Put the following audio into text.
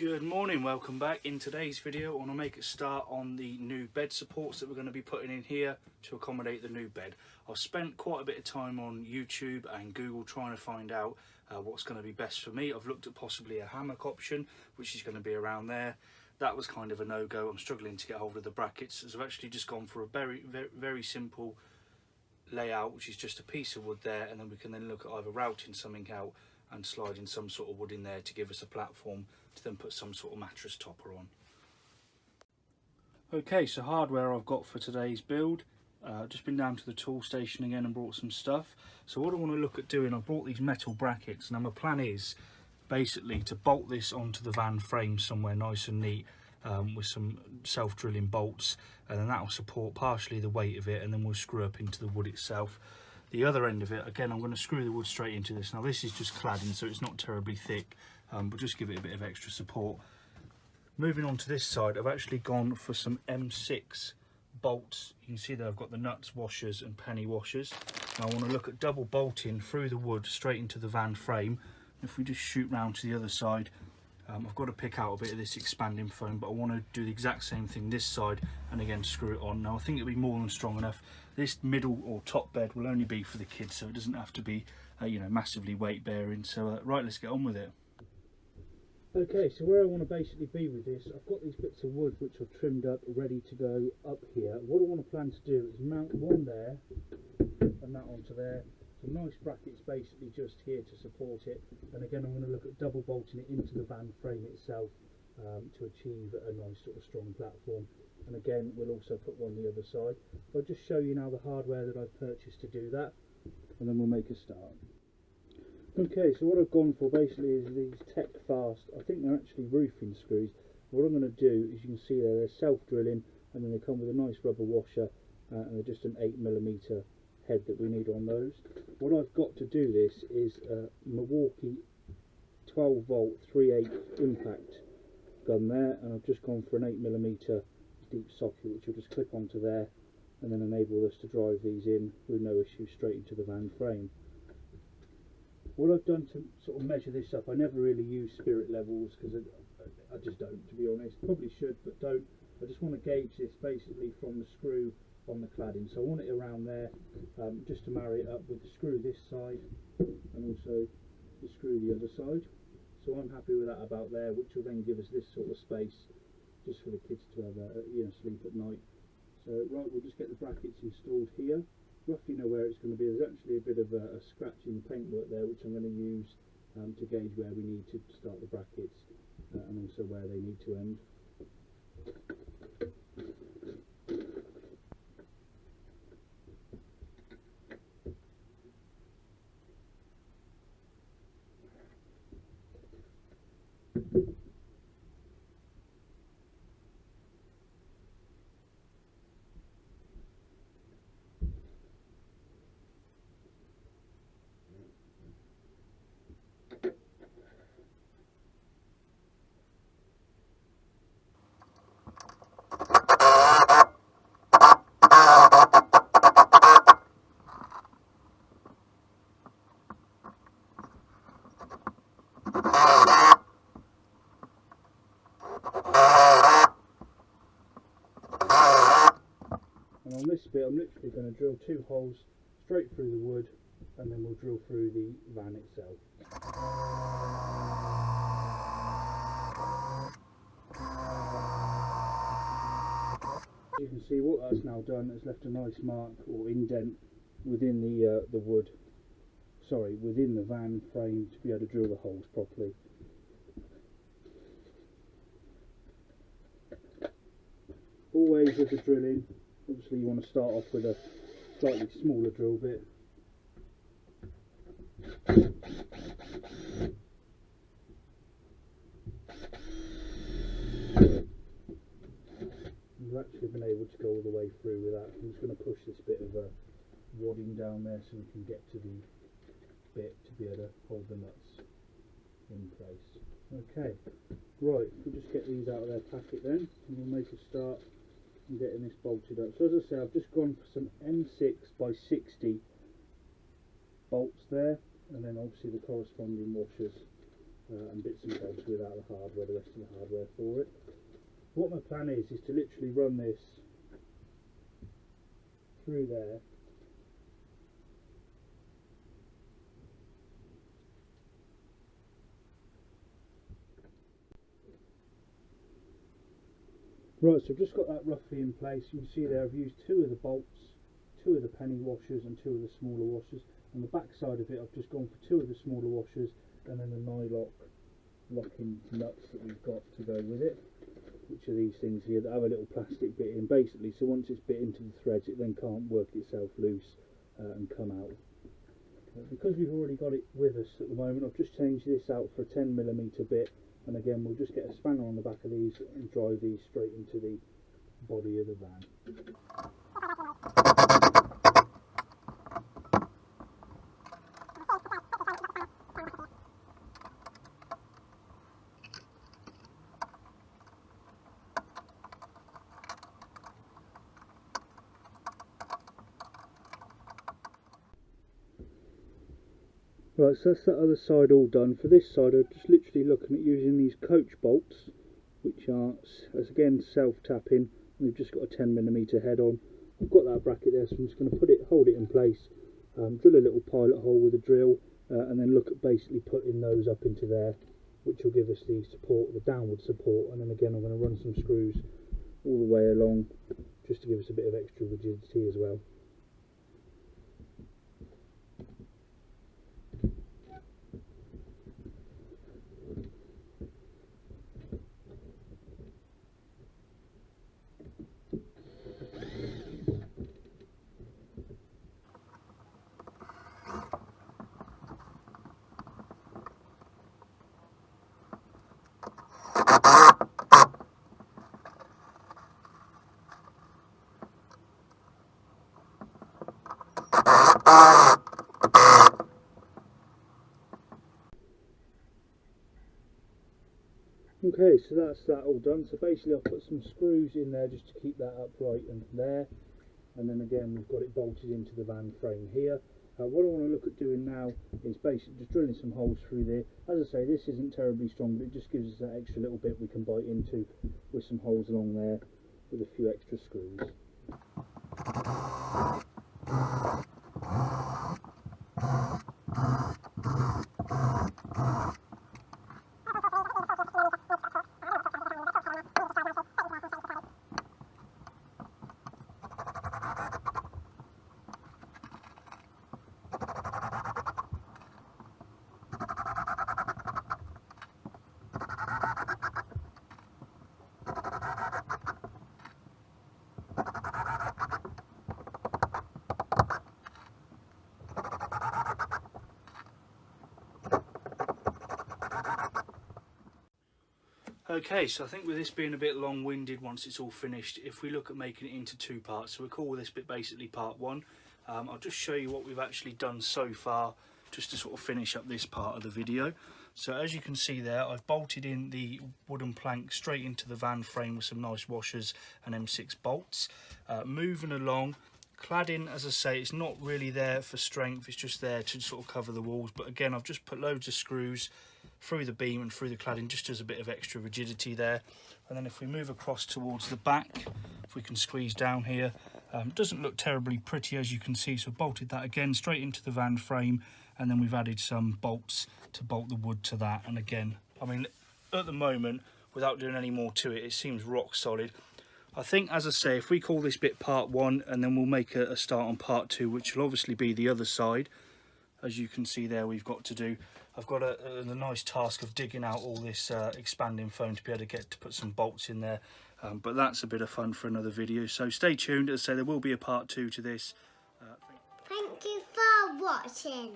Good morning, welcome back. In today's video I want to make a start on the new bed supports that we're going to be putting in here to accommodate the new bed. I've spent quite a bit of time on YouTube and Google trying to find out what's going to be best for me. I've looked at possibly a hammock option, which is going to be around there. That was kind of a no-go. I'm struggling to get hold of the brackets, so I've actually just gone for a very simple layout, which is just a piece of wood there, and then we can then look at either routing something out and sliding some sort of wood in there to give us a platform to then put some sort of mattress topper on. Okay, so hardware I've got for today's build. Just been down to the tool station again and brought some stuff. So what I want to look at doing, I've brought these metal brackets. Now my plan is basically to bolt this onto the van frame somewhere nice and neat with some self-drilling bolts, and then that will support partially the weight of it, and then we'll screw up into the wood itself. The other end of it, again, I'm going to screw the wood straight into this. Now this is just cladding, so it's not terribly thick, but just give it a bit of extra support. Moving on to this side, I've actually gone for some M6 bolts. You can see that I've got the nuts, washers and penny washers. Now I want to look at double bolting through the wood straight into the van frame. If we just shoot round to the other side, I've got to pick out a bit of this expanding foam, but I want to do the exact same thing this side and again screw it on. Now I think it'll be more than strong enough. This middle or top bed will only be for the kids, so it doesn't have to be you know, massively weight bearing. So right, let's get on with it. Okay, so where I want to basically be with this, I've got these bits of wood which are trimmed up, ready to go up here. What I want to plan to do is mount one there and that onto there. Some nice brackets basically just here to support it, and again I'm going to look at double bolting it into the van frame itself to achieve a nice sort of strong platform. And again we'll also put one the other side. I'll just show you now the hardware that I've purchased to do that, and then we'll make a start. Okay, so what I've gone for basically is these Tech Fast. I think they're actually roofing screws. What I'm going to do is, you can see there, they're self-drilling, and then they come with a nice rubber washer, and they're just an 8mm head that we need on those. What I've got to do this is a Milwaukee 12V 3/8 impact gun there, and I've just gone for an 8mm deep socket, which will just clip onto there and then enable us to drive these in with no issue straight into the van frame. What I've done to sort of measure this up, I never really use spirit levels because I just don't, to be honest. Probably should, but don't. I just want to gauge this basically from the screw on the cladding. So I want it around there, just to marry it up with the screw this side and also the screw the other side. So I'm happy with that about there, which will then give us this sort of space just for the kids to have a sleep at night. So right, we'll just get the brackets installed here. Roughly know where it's going to be. There's actually a bit of a scratch in the paintwork there, which I'm going to use to gauge where we need to start the brackets and also where they need to end. And on this bit I'm literally going to drill 2 holes straight through the wood, and then we'll drill through the van itself. You can see what that's now done, it's left a nice mark or indent within the wood, sorry, within the van frame to be able to drill the holes properly. Always with the drilling, obviously you want to start off with a slightly smaller drill bit. We've actually been able to go all the way through with that. I'm just going to push this bit of wadding down there so we can get to the bit to be able to hold the nuts in place. Okay, right, we'll just get these out of their packet then, and we'll make a start on getting this bolted up. So as I say, I've just gone for some M6 by 60 bolts there, and then obviously the corresponding washers and bits and bobs without the hardware, the rest of the hardware for it. What my plan is to literally run this through there. Right, so I've just got that roughly in place. You can see there I've used 2 of the bolts, 2 of the penny washers and 2 of the smaller washers. On the back side of it I've just gone for 2 of the smaller washers and then the nylock locking nuts that we've got to go with it, which are these things here that have a little plastic bit in basically, so once it's bit into the threads it then can't work itself loose and come out. Because we've already got it with us at the moment, I've just changed this out for a 10mm bit, and again we'll just get a spanner on the back of these and drive these straight into the body of the van. Right, so that's that other side all done. For this side I'm just literally looking at using these coach bolts, which are, as again, self-tapping, and they've just got a 10mm head on. I've got that bracket there, so I'm just going to hold it in place, drill a little pilot hole with a drill, and then look at basically putting those up into there, which will give us the support, the downward support, and then again I'm going to run some screws all the way along, just to give us a bit of extra rigidity as well. Okay, so that's that all done. So basically I've put some screws in there just to keep that upright and there, and then again we've got it bolted into the van frame here. What I want to look at doing now is basically just drilling some holes through there. As I say, this isn't terribly strong, but it just gives us that extra little bit we can bite into with some holes along there with a few extra screws. Okay, so I think with this being a bit long-winded once it's all finished, if we look at making it into 2 parts, so we'll call this bit basically part 1. I'll just show you what we've actually done so far, just to sort of finish up this part of the video. So as you can see there, I've bolted in the wooden plank straight into the van frame with some nice washers and M6 bolts. Moving along, cladding, as I say, it's not really there for strength, it's just there to sort of cover the walls, but again I've just put loads of screws through the beam and through the cladding just as a bit of extra rigidity there. And then if we move across towards the back, if we can squeeze down here, doesn't look terribly pretty as you can see, so I've bolted that again straight into the van frame, and then we've added some bolts to bolt the wood to that. And again, I mean, at the moment, without doing any more to it, it seems rock solid. I think, as I say, if we call this bit part 1, and then we'll make a start on part 2, which will obviously be the other side. As you can see there, we've got to do, I've got a nice task of digging out all this expanding foam to be able to put some bolts in there. But that's a bit of fun for another video. So stay tuned. As I say, there will be a part 2 to this. Thank you for watching.